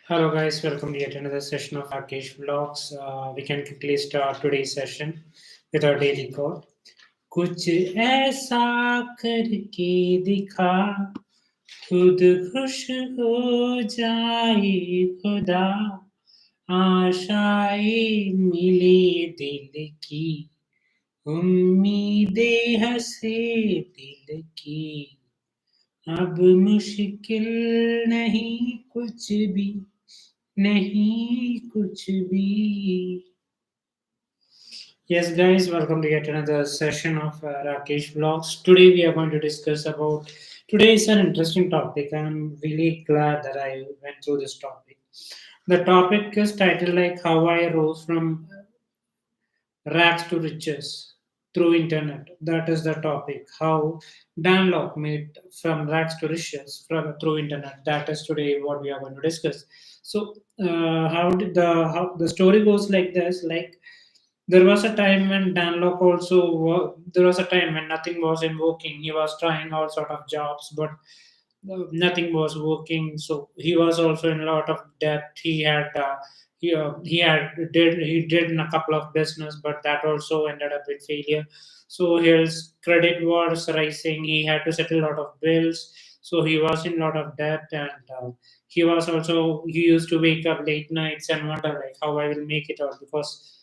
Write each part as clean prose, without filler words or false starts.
Hello guys, welcome to yet another session of Rakesh Vlogs. We can quickly start today's session with our daily quote. कुछ ऐसा करके दिखा खुद खुश हो जाए खुदा आशाएं मिले दिल की उम्मीदें हंसे दिल की अब मुश्किल नहीं कुछ भी नहीं कुछ भी. Yes, guys, welcome to yet another session of Rakesh Vlogs. Today we are going to discuss about. Today is an interesting topic. I'm really glad that I went through this topic. The topic is titled like how I rose from rags to riches through internet. That is the topic. How Danlok made from rags to riches from through internet. That is today what we are going to discuss. So, how the story goes like this? Like there was a time when Danlok also there was a time when nothing was in working. He was trying all sort of jobs, but nothing was working. So he was also in a lot of debt. He did in a couple of business, but that also ended up with failure. So his credit was rising. He had to settle a lot of bills. So he was in a lot of debt, and he used to wake up late nights and wonder like how I will make it out because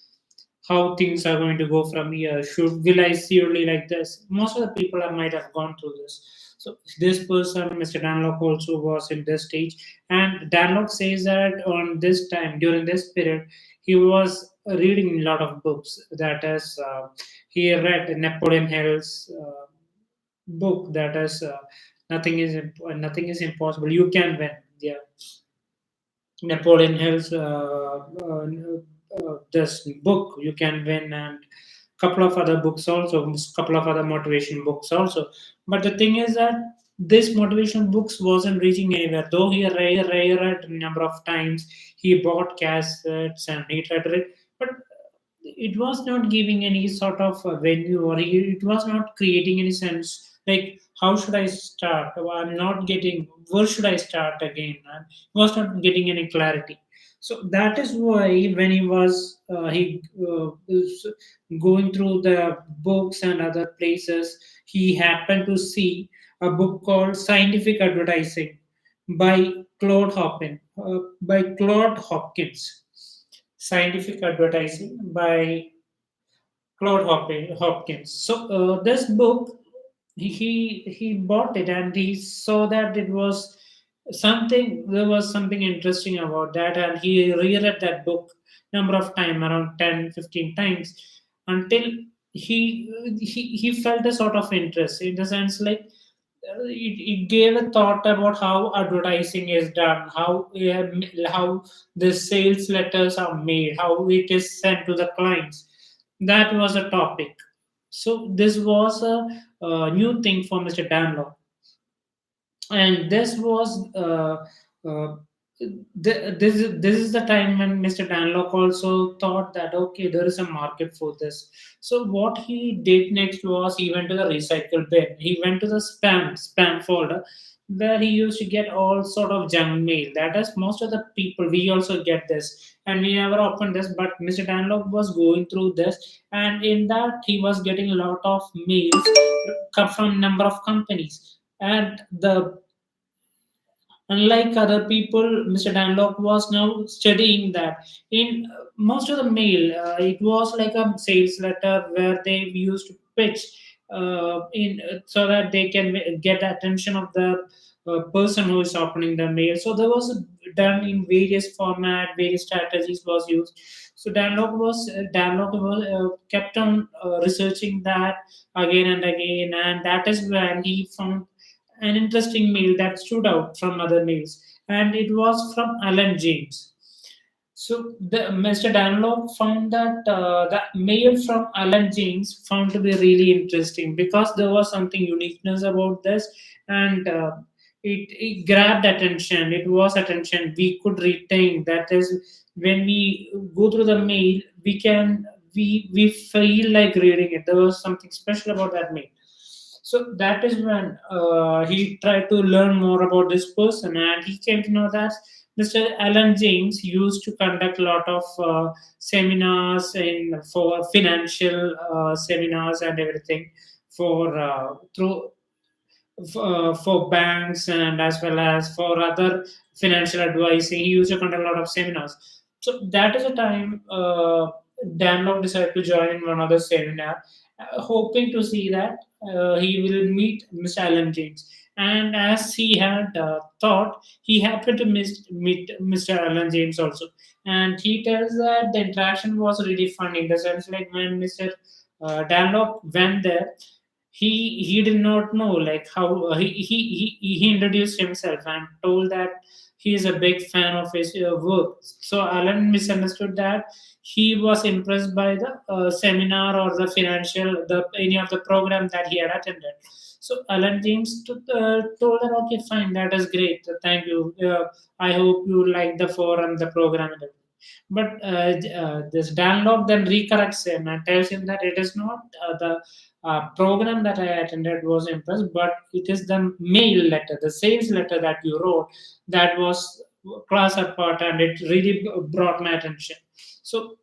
how things are going to go from here. Will I surely like this? Most of the people might have gone through this. So this person, Mr. Danlok, also was in this stage, and Danlok says that on this time during this period, he was reading a lot of books. That is, he read Napoleon Hill's book. That is, nothing is impossible. You can win. Yeah, Napoleon Hill's this book you can win, and couple of other books also, couple of other motivation books also. But the thing is that this motivation books wasn't reaching anywhere. Though he read a number of times, he bought cassettes and he tried to read, but it was not giving any sort of venue, or it was not creating any sense like how should I start. I'm not getting where should I start again. I was not getting any clarity. So that is why when he was going through the books and other places, he happened to see a book called Scientific Advertising by Claude Hopkins. Scientific Advertising by Hopkins. So this book, he bought it and he saw that it was something. There was something interesting about that, and he reread that book number of time, around 10, 15 times, until he felt a sort of interest in the sense like it gave a thought about how advertising is done, how the sales letters are made, how it is sent to the clients. That was a topic. So this was a new thing for Mr. Danlop, and uh, this is the time when Mr. Danlock also thought that okay, there is a market for this. So what he did next was he went to the recycle bin. He went to the spam folder where he used to get all sort of junk mail. That is, most of the people we also get this, and we never opened this. But Mr. Danlock was going through this, and in that he was getting a lot of mails come from number of companies, and the unlike other people, Mr. Danlock was now studying that. In most of the mail, it was like a sales letter where they used to pitch in so that they can get the attention of the person who is opening the mail. So there was done in various format, various strategies was used. So Danlock was kept on researching that again and again, and that is when he found an interesting mail that stood out from other mails, and it was from Alan James. So Mr. Danlop found that the mail from Alan James found to be really interesting because there was something uniqueness about this, and it grabbed attention. It was attention we could retain. That is, when we go through the mail, we feel like reading it. There was something special about that mail. So that is when he tried to learn more about this person, and he came to know that Mr. Alan James used to conduct a lot of seminars in for financial seminars and everything for through for banks and as well as for other financial advising. He used to conduct a lot of seminars. So that is a time Danlok decided to join in one of the seminar, hoping to see that he will meet Mr. Alan James. And as he had thought, he happened to meet Mr. Alan James also. And he tells that the interaction was really fun in the sense like when Mr. Danlok went there, he did not know like how he introduced himself and told that he is a big fan of his work. So Alan misunderstood that he was impressed by the seminar or the financial the any of the program that he had attended. So Alan James told that okay, fine, that is great, thank you, I hope you like the forum, the program and everything. But this Danlog then recorrects him and tells him that it is not the program that I attended was impressed, but it is the mail letter, the sales letter that you wrote that was class apart and it really brought my attention. So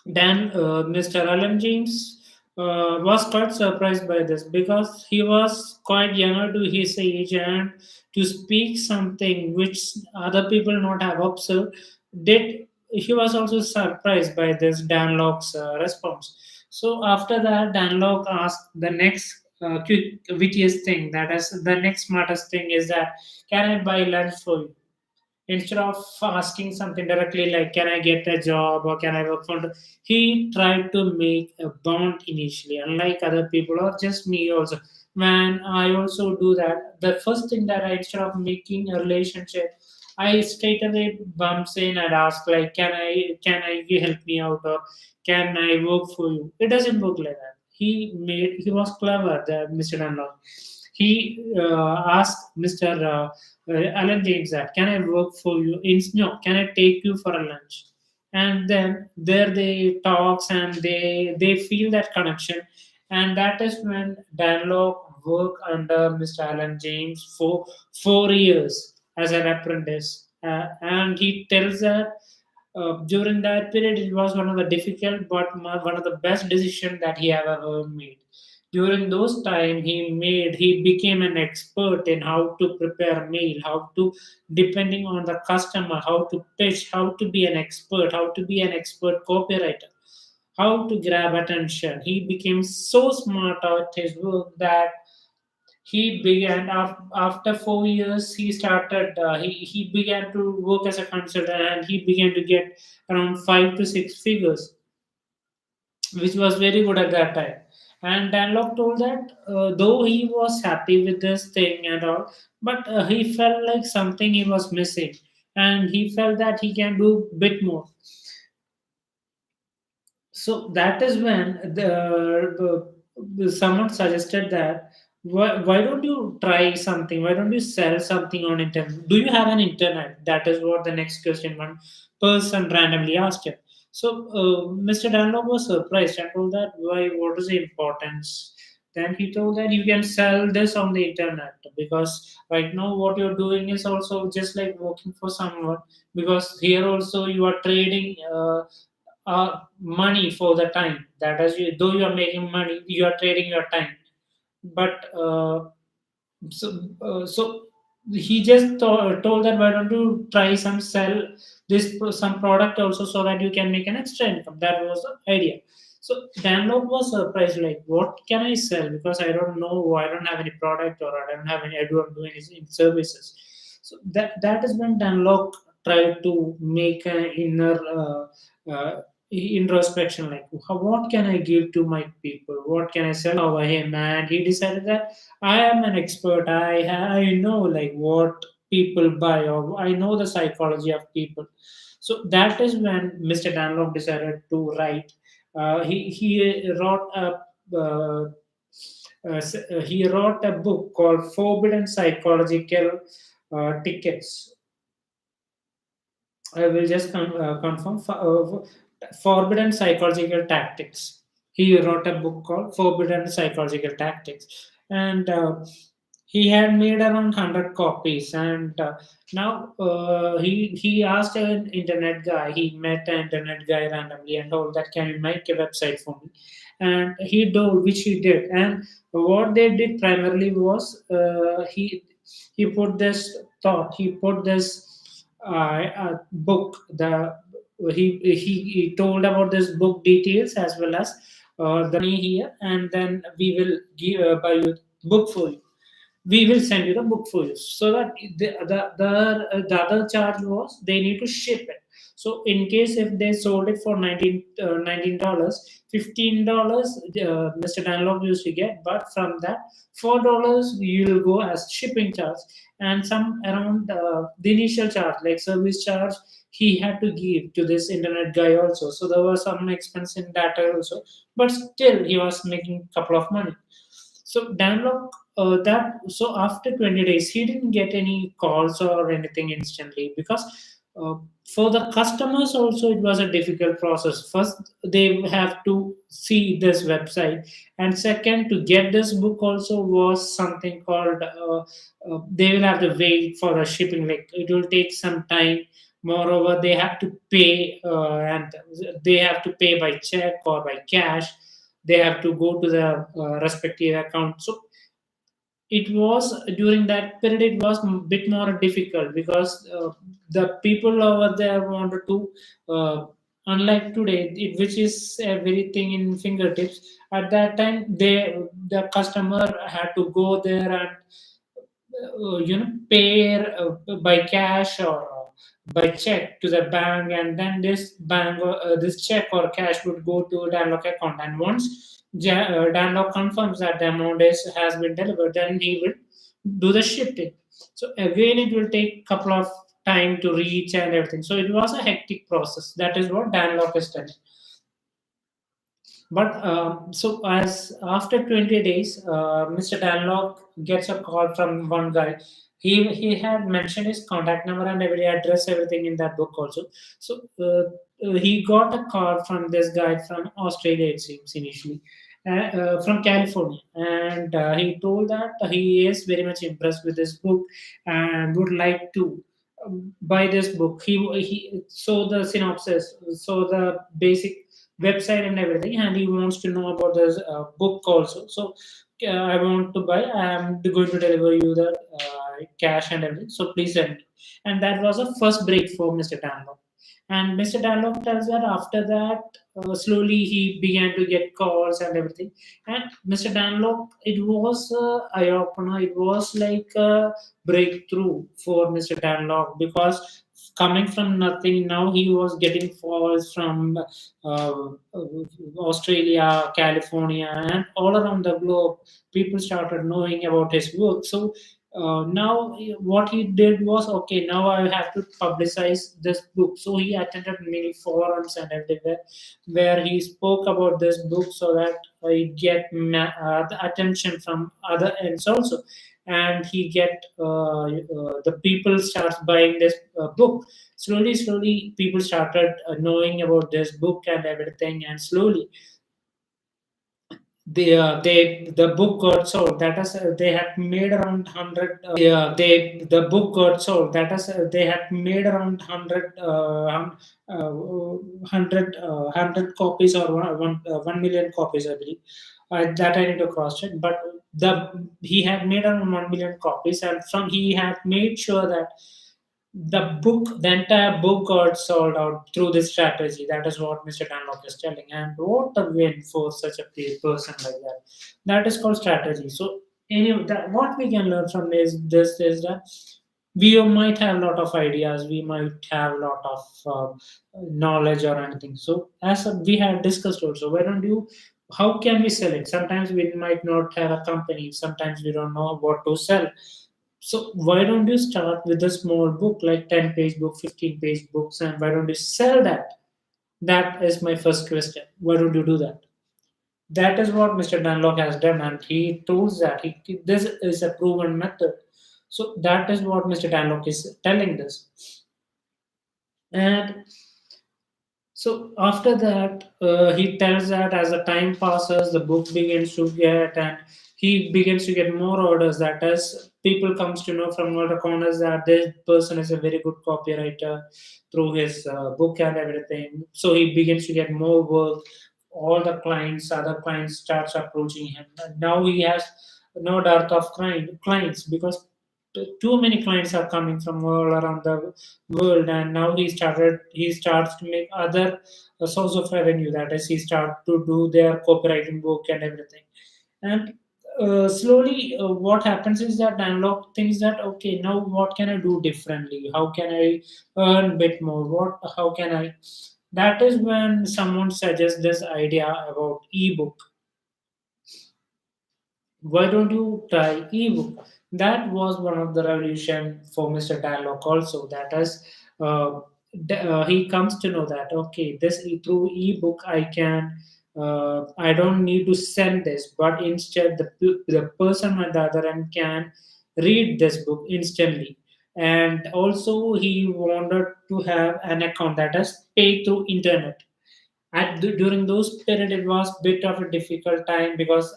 then Mr. Alan James was quite surprised by this because he was quite younger to his age and to speak something which other people not have observed did he was also surprised by this Danlock's response. So after that, Danlock asked the next quick wittiest thing, that is the next smartest thing is that can I buy lunch for you? Instead of asking something directly like can I get a job or can I work for, he tried to make a bond initially, unlike other people or just me also. When I also do that, the first thing that I, instead of making a relationship, I straight away bumps in and ask like can I you help me out or can I work for you? It doesn't work like that. He was clever, the Mr. Dunlop. He asked Mr. Alan James that can I work for you? No, can I take you for a lunch? And then there they talks and they feel that connection, and that is when Danlok worked under Mr. Alan James for 4 years as an apprentice, and he tells that during that period it was one of the difficult but one of the best decisions that he have ever made. During those time he became an expert in how to prepare mail, how to, depending on the customer, how to pitch, how to be an expert, how to be an expert copywriter, how to grab attention. He became so smart at his work that he began after 4 years he started he began to work as a consultant and he began to get around 5 to 6 figures, which was very good at that time. And Danlock told that though he was happy with this thing and all, but he felt like something he was missing, and he felt that he can do bit more. So that is when someone suggested that why don't you try something? Why don't you sell something on internet? Do you have an internet? That is what the next question one person randomly asked him. So Mr. Dunlop was surprised and told that why? What is the importance? Then he told that you can sell this on the internet because right now what you're doing is also just like working for someone, because here also you are trading. Money for the time, that is you, though you are making money you are trading your time. But so he just told that why don't you try some sell some product also so that you can make an extra income. That was the idea. So Danlop was surprised like what can I sell, because I don't know, I don't have any product or I don't have any, I don't do any services. So that is when Danlop tried to make an inner introspection like what can I give to my people, what can I sell over him. And he decided that I am an expert. I know like what people buy, or I know the psychology of people. So that is when Mr. Danlop decided to write. He wrote a he wrote a book called Forbidden Psychological Tickets. I will just confirm Forbidden Psychological Tactics. He wrote a book called Forbidden Psychological Tactics, and he had made around 100 copies, and now he asked an internet guy. He met an internet guy randomly and told that, can you make a website for me? And he told, which he did. And what they did primarily was, he put this thought, he put this book, he told about this book details as well as the money here, and then we will give buy you book for you, we will send you the book for you. So that the other charge was they need to ship it. So in case if they sold it for $19, $15 Mr. Danlop used to get, but from that $4 you will go as shipping charge, and some around the initial charge like service charge he had to give to this internet guy also. So there was some expense in that also, but still he was making couple of money. So Danlok, that so after 20 days, he didn't get any calls or anything instantly, because uh, for the customers also it was a difficult process. First, they have to see this website, and second, to get this book also was something called. They will have to wait for the shipping. Like it will take some time. Moreover, they have to pay, and they have to pay by check or by cash. They have to go to the respective account. So it was during that period it was a bit more difficult, because the people over there wanted to, unlike today which is everything in fingertips, at that time the customer had to go there and pay by cash or by check to the bank, and then this check or cash would go to Danlock account, and once Danlock confirms that the amount has been delivered, then he will do the shifting. So again it will take couple of time to reach and everything, so it was a hectic process. That is what Danlock is telling. But so as after 20 days, Mr. Danlok gets a call from one guy. He had mentioned his contact number and every address, everything in that book also. So he got a call from this guy from Australia, it seems initially, from California, and he told that he is very much impressed with this book and would like to buy this book. He saw the synopsis, saw the basic website and everything, and he wants to know about this book also. So I want to buy, I'm going to deliver you the cash and everything, so please send me. And that was a first break for Mr. Danlop. And Mr. Danlop tells that after that, slowly he began to get calls and everything. And Mr. Danlop, it was eye opener, it was like a breakthrough for Mr. Danlop, because coming from nothing, now he was getting calls from uh, Australia, California, and all around the globe. People started knowing about his work. So now what he did was, okay, now I have to publicize this book. So he attended many forums and everywhere where he spoke about this book, so that he get the attention from other ends also, and he get the people starts buying this book. Slowly people started knowing about this book and everything, and slowly the book got sold. That is, they had made around 100. The book got sold. That is, they had made around 100, 100 copies, or 1 million copies, I believe. That I need to cross check. But he had made around 1 million copies, and from he had made sure that the entire book got sold out through this strategy. That is what Mr. Danlock is telling. And what a win for such a person like that. That is called strategy. So anyway, what we can learn from this is that we might have a lot of ideas, we might have a lot of knowledge or anything. So as we have discussed also, why don't you, how can we sell it? Sometimes we might not have a company, sometimes we don't know what to sell. So why don't you start with a small book, like 10-page book, 15-page books, and why don't you sell that? That is my first question. Why don't you do that? That is what Mr. Dunlop has done, and he told that this is a proven method. So that is what Mr. Dunlop is telling this. And So after that, he tells that as the time passes, the book begins to get, and he begins to get more orders. That as people comes to know from all the corners that this person is a very good copywriter through his book and everything. So he begins to get more work. All the clients, other clients, starts approaching him. And now he has no dearth of clients because too many clients are coming from all around the world, and now he starts to make other source of revenue. That is, he start to do their copywriting book and everything. And slowly what happens is that Danlok thinks that, okay, now what can I do differently, how can I earn a bit more, what how can I. That is when someone suggests this idea about ebook. Why don't you try ebook? That was one of the revolution for Mr. Danlok also. That is, he comes to know that, okay, through ebook I can, I don't need to send this, but instead the person on the other end can read this book instantly. And also he wanted to have an account that is paid through internet. During those period it was bit of a difficult time because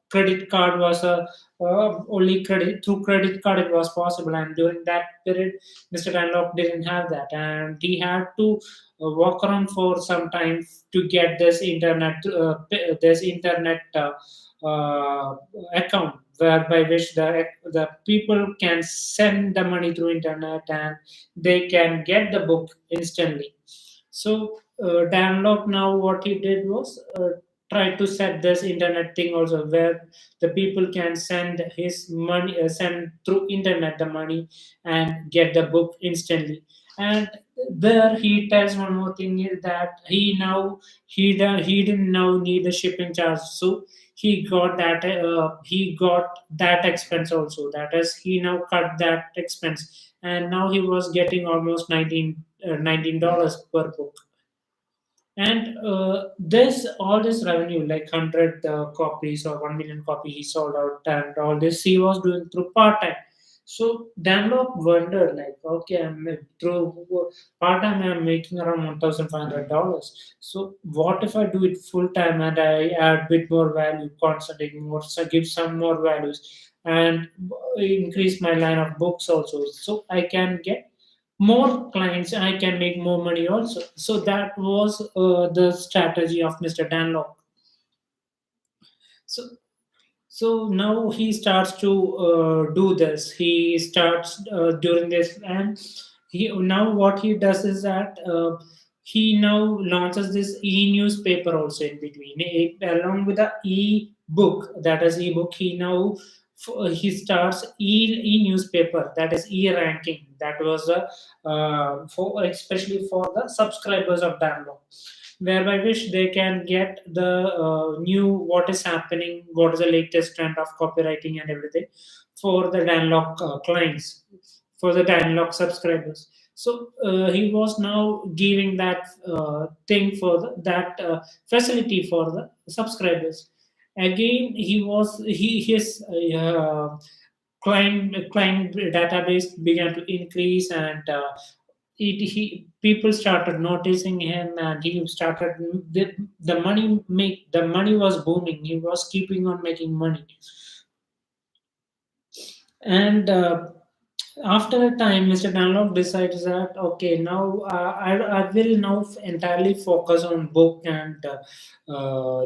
credit card was a only credit through credit card it was possible, and during that period Mr. Danlop didn't have that, and he had to walk around for some time to get this internet account whereby which the people can send the money through internet and they can get the book instantly. So Danlop now what he did was try to set this internet thing also where the people can send his money, send through internet the money and get the book instantly. And there he tells one more thing is that he didn't now need the shipping charge, so he got that expense also. That is, he now cut that expense, and now he was getting almost $19 per book. And this all this revenue, like 100 copies or 1 million copy he sold out, and all this he was doing through part time. So Danlop wondered, like, okay, through part time I'm making around $1,500. So what if I do it full time and I add bit more value, concentrate more, so give some more values, and increase my line of books also, so I can get more clients and I can make more money also. So that was the strategy of Mr. Danlock. So so now he starts to do this. He starts during this, and he now what he does is that he now launches this e-newspaper also in between. Along with the e-book, that is e-book, he now he starts e-newspaper, that is e-ranking. That was for especially for the subscribers of Download, whereby which they can get the new what is happening, what is the latest trend of copywriting and everything for the Danlok clients, for the Danlok subscribers. So he was now giving that thing for that facility for the subscribers. Again, his client database began to increase, and people started noticing him, and he started the money was booming. He was keeping on making money. And after a time, Mr. Dunlop decides that, okay, now I will now entirely focus on book and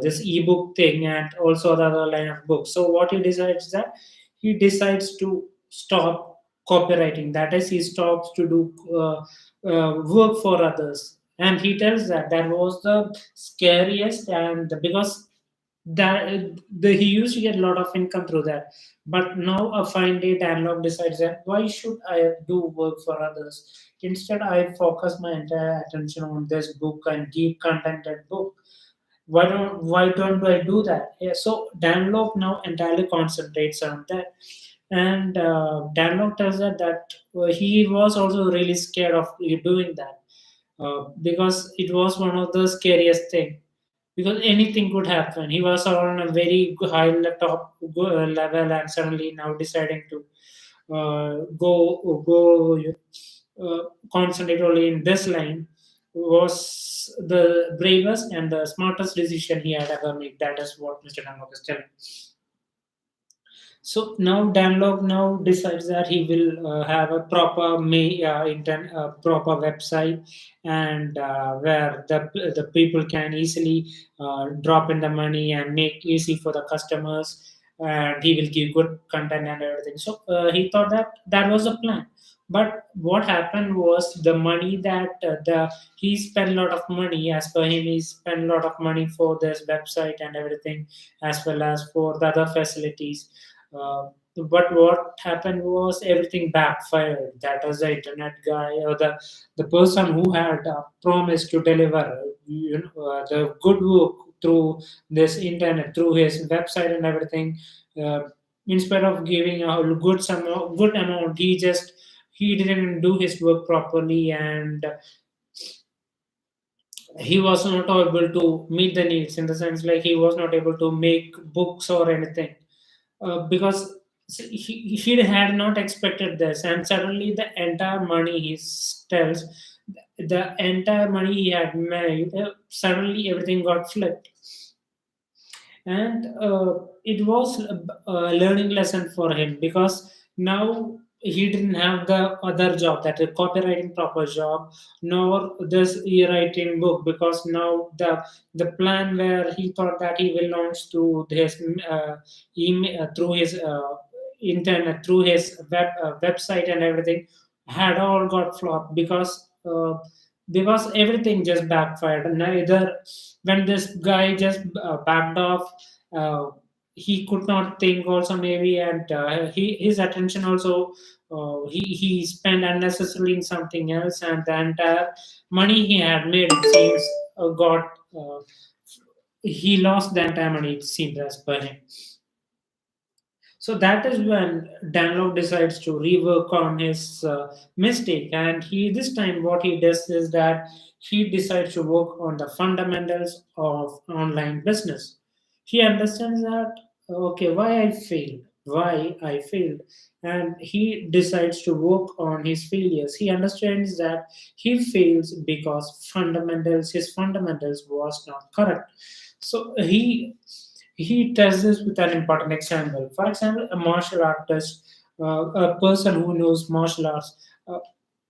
this ebook thing, and also the other line of books. So what he decides that he decides to stop copywriting. That is, he stops to do work for others. And he tells that that was the scariest, and because he used to get a lot of income through that, but now a fine day Danlok decides that why should I do work for others? Instead, I focus my entire attention on this book and give content that book. Why don't I do that? Yeah, so Danlok now entirely concentrates on that. And Danlok tells that he was also really scared of doing that, because it was one of the scariest thing, because anything could happen. He was on a very top level, and suddenly now deciding to go concentrate only in this line. was the bravest and the smartest decision he had ever made. That is what Mr. Danlok is telling. So now Danlog now decides that he will have a proper proper website, and where the people can easily drop in the money and make easy for the customers, and he will give good content and everything. So he thought that that was the plan. But what happened was the money that the he spent a lot of money. As per him, he spent a lot of money for this website and everything, as well as for the other facilities. But what happened was everything backfired. That was the internet guy, or the person who had promised to deliver, the good work through this internet, through his website and everything. Uh, Instead of giving a good amount, he didn't do his work properly, and he was not able to meet the needs, in the sense like he was not able to make books or anything, because he had not expected this, and suddenly the entire money tells the entire money he had made, suddenly everything got flipped. And it was a learning lesson for him, because now he didn't have the other job, that is copywriting proper job, nor this e-writing book, because now the plan where he thought that he will launch through his email, through his internet, through his website and everything, had all got flopped, because everything just backfired. Neither when this guy just backed off, uh, he could not think also, maybe, and his attention also, he spent unnecessarily in something else, and the entire money he had made, it seems, got he lost the entire money, it seems, as per him. So that is when Danlok decides to rework on his mistake, and he this time what he does is that he decides to work on the fundamentals of online business. He understands that, okay, why I failed, and he decides to work on his failures. He understands that he fails because his fundamentals was not correct. So he does this with an important example. For example, a martial artist, a person who knows martial arts,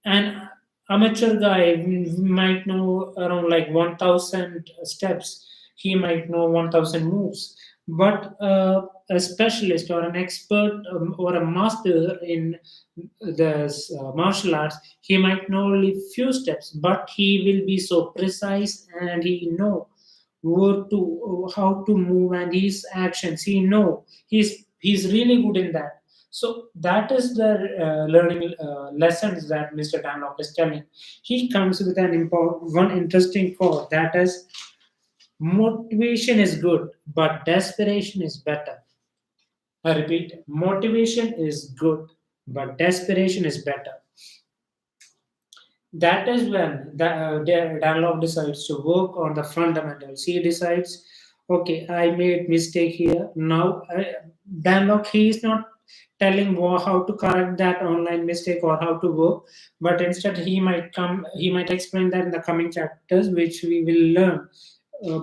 an amateur guy might know around like 1,000 steps. He might know 1,000 moves. But a specialist or an expert, or a master in the martial arts, he might know only few steps, but he will be so precise, and he know where to how to move, and his actions, he know he's really good in that. So that is the learning lessons that Mr. Danlock is telling. He comes with an important one interesting quote, that is, motivation is good but desperation is better. I repeat, motivation is good but desperation is better. That is when Danlop decides to work on the fundamentals. He decides, okay, I made mistake here. Now, Danlop, he is not telling how to correct that online mistake or how to work, but instead he might explain that in the coming chapters, which we will learn.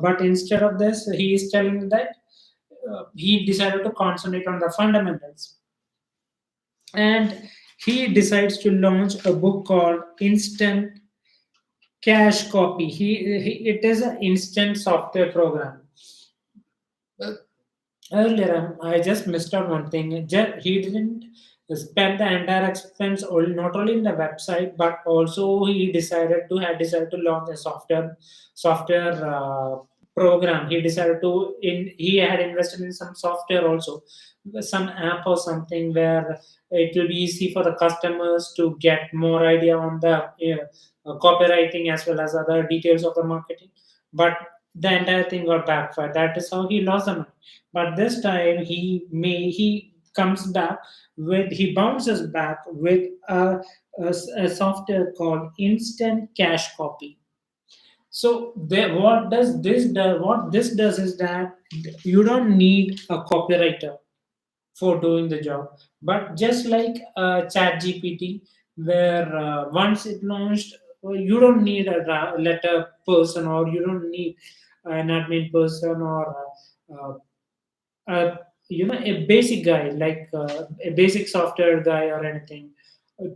But instead of this, he is telling that he decided to concentrate on the fundamentals, and he decides to launch a book called Instant Cash Copy. It is an instant software program. Earlier, I just missed out one thing. He didn't spend the entire expense not only in the website, but also he decided to launch a software program. He decided to in he had invested in some software also, some app or something, where it will be easy for the customers to get more idea on the copywriting, as well as other details of the marketing. But the entire thing got backfired. That is how he lost the money. But this time he comes back with he bounces back with a software called Instant Cash Copy. So what this does is that you don't need a copywriter for doing the job, but just like chat gpt, where once it launched, you don't need a letter person, or you don't need an admin person, or a a basic guy, like a basic software guy or anything,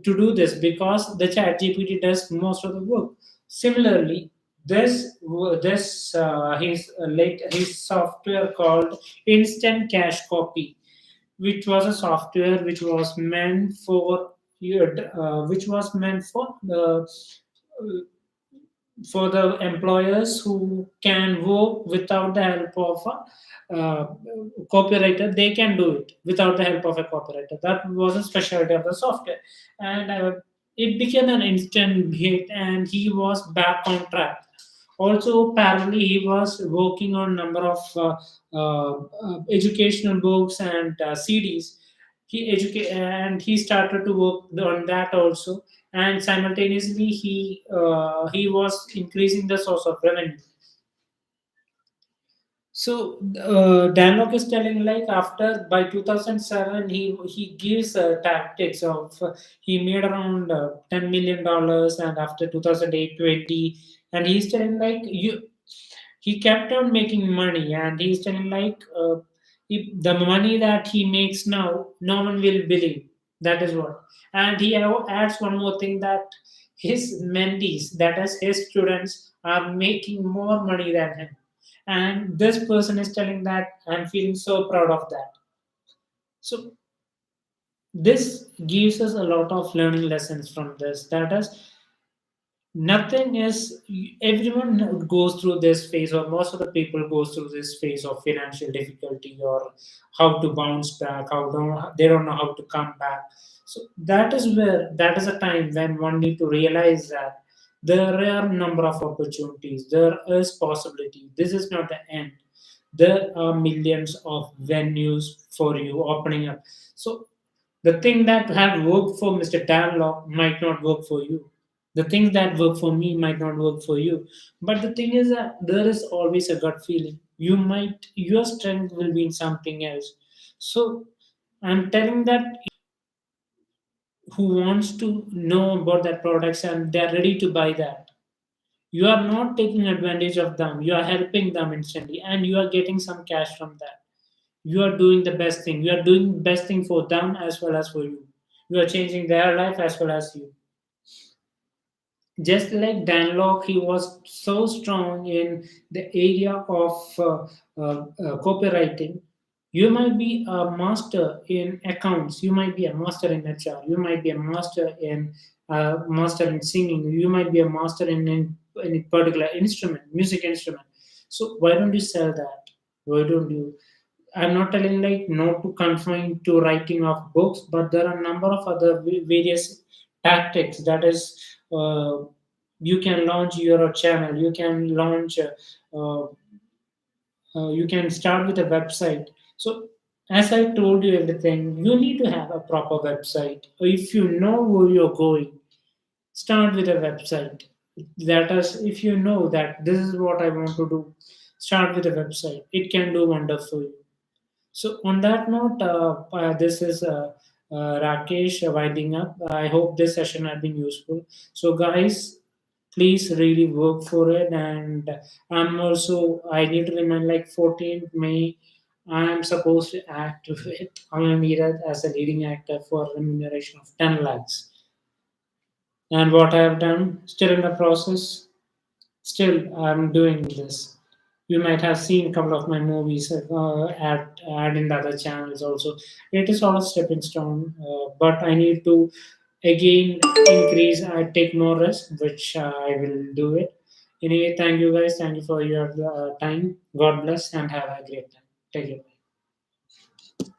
to do this, because the chat gpt does most of the work. Similarly, his software called instant cash copy, which was a software which was meant for which was meant for the employers who can work without the help of a copywriter. They can do it without the help of a copywriter. That was a specialty of the software, and it became an instant hit, and he was back on track. Also, apparently, he was working on number of educational books and CDs. He started to work on that also, and simultaneously he was increasing the source of revenue. So Danlok is telling, like, after by 2007 he gives tactics of he made around $10 million, and after 2008 20, and he's telling like he kept on making money, and he's telling like if the money that he makes now, no one will believe. That is what. And he adds one more thing, that his mentees, that is his students, are making more money than him. And this person is telling that I'm feeling so proud of that. So this gives us a lot of learning lessons from this. That is, nothing is, everyone goes through this phase, or most of the people goes through this phase of financial difficulty, or how to bounce back, they don't know how to come back. So that is a time when one need to realize that there are a number of opportunities, there is possibility, this is not the end. There are millions of venues for you opening up. So the thing that have worked for Mr. Danlok might not work for you. The things that work for me might not work for you. But the thing is that there is always a gut feeling. Your strength will be in something else. So I'm telling that who wants to know about that products and they're ready to buy that. You are not taking advantage of them. You are helping them instantly, and you are getting some cash from that. You are doing the best thing. You are doing best thing for them as well as for you. You are changing their life as well as you. Just like Danlok, he was so strong in the area of copywriting. You might be a master in accounts. You might be a master in HR. You might be a master in singing. You might be a master in a particular instrument, music instrument. So why don't you sell that? Why don't you? I'm not telling like not to confine to writing of books, but there are a number of other various tactics. That is, uh, you can launch your channel. You can launch. You can start with a website. So, as I told you everything, you need to have a proper website. If you know where you're going, start with a website. That is, if you know that this is what I want to do, start with a website. It can do wonders for you. So, on that note, this is Rakesh winding up. I hope this session has been useful. So, guys, please really work for it. And I need to remind like 14th May, I'm supposed to act with Amir as a leading actor for remuneration of 10 lakhs. And what I have done, still in the process, still I'm doing this. You might have seen a couple of my movies ad in the other channels also. It is all a stepping stone, but I need to again increase. I take more risk, which I will do it. Anyway, thank you guys. Thank you for your time. God bless and have a great time. Take care.